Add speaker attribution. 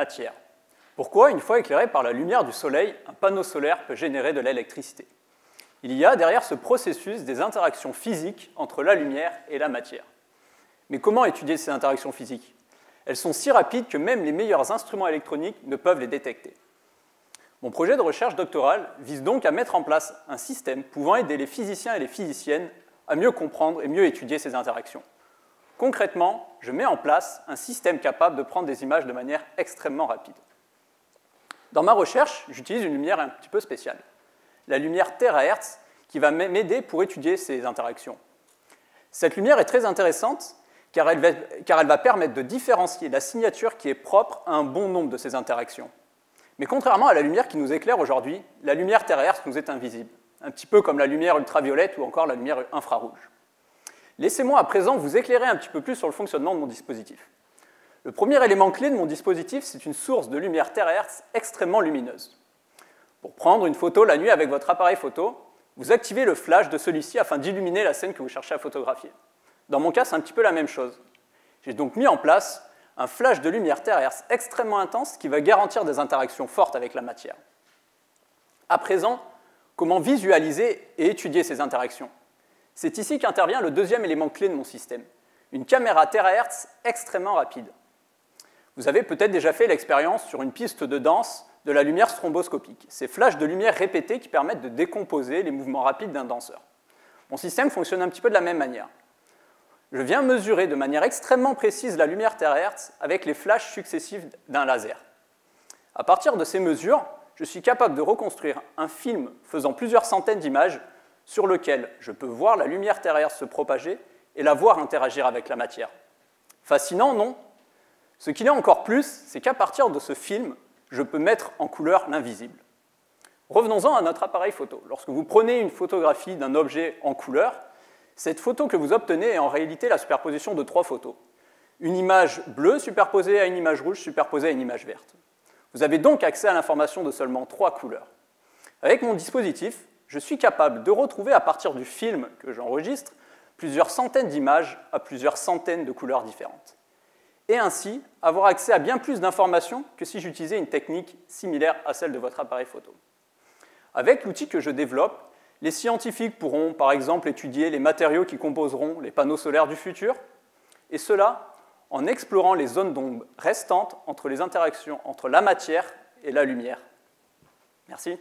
Speaker 1: matière. Pourquoi, une fois éclairé par la lumière du soleil, un panneau solaire peut générer de l'électricité? Il y a derrière ce processus des interactions physiques entre la lumière et la matière. Mais comment étudier ces interactions physiques? Elles sont si rapides que même les meilleurs instruments électroniques ne peuvent les détecter. Mon projet de recherche doctorale vise donc à mettre en place un système pouvant aider les physiciens et les physiciennes à mieux comprendre et mieux étudier ces interactions. Concrètement, je mets en place un système capable de prendre des images de manière extrêmement rapide. Dans ma recherche, j'utilise une lumière un petit peu spéciale, la lumière terahertz, qui va m'aider pour étudier ces interactions. Cette lumière est très intéressante car elle va permettre de différencier la signature qui est propre à un bon nombre de ces interactions. Mais contrairement à la lumière qui nous éclaire aujourd'hui, la lumière terahertz nous est invisible, un petit peu comme la lumière ultraviolette ou encore la lumière infrarouge. Laissez-moi à présent vous éclairer un petit peu plus sur le fonctionnement de mon dispositif. Le premier élément clé de mon dispositif, c'est une source de lumière terahertz extrêmement lumineuse. Pour prendre une photo la nuit avec votre appareil photo, vous activez le flash de celui-ci afin d'illuminer la scène que vous cherchez à photographier. Dans mon cas, c'est un petit peu la même chose. J'ai donc mis en place un flash de lumière terahertz extrêmement intense qui va garantir des interactions fortes avec la matière. À présent, comment visualiser et étudier ces interactions? C'est ici qu'intervient le deuxième élément clé de mon système, une caméra terahertz extrêmement rapide. Vous avez peut-être déjà fait l'expérience sur une piste de danse de la lumière stroboscopique, ces flashs de lumière répétés qui permettent de décomposer les mouvements rapides d'un danseur. Mon système fonctionne un petit peu de la même manière. Je viens mesurer de manière extrêmement précise la lumière terahertz avec les flashs successifs d'un laser. À partir de ces mesures, je suis capable de reconstruire un film faisant plusieurs centaines d'images sur lequel je peux voir la lumière terahertz se propager et la voir interagir avec la matière. Fascinant, non? Ce qu'il est encore plus, c'est qu'à partir de ce film, je peux mettre en couleur l'invisible. Revenons-en à notre appareil photo. Lorsque vous prenez une photographie d'un objet en couleur, cette photo que vous obtenez est en réalité la superposition de 3 photos. Une image bleue superposée à une image rouge superposée à une image verte. Vous avez donc accès à l'information de seulement 3 couleurs. Avec mon dispositif, je suis capable de retrouver à partir du film que j'enregistre plusieurs centaines d'images à plusieurs centaines de couleurs différentes. Et ainsi avoir accès à bien plus d'informations que si j'utilisais une technique similaire à celle de votre appareil photo. Avec l'outil que je développe, les scientifiques pourront par exemple étudier les matériaux qui composeront les panneaux solaires du futur, et cela en explorant les zones d'ombre restantes entre les interactions entre la matière et la lumière. Merci.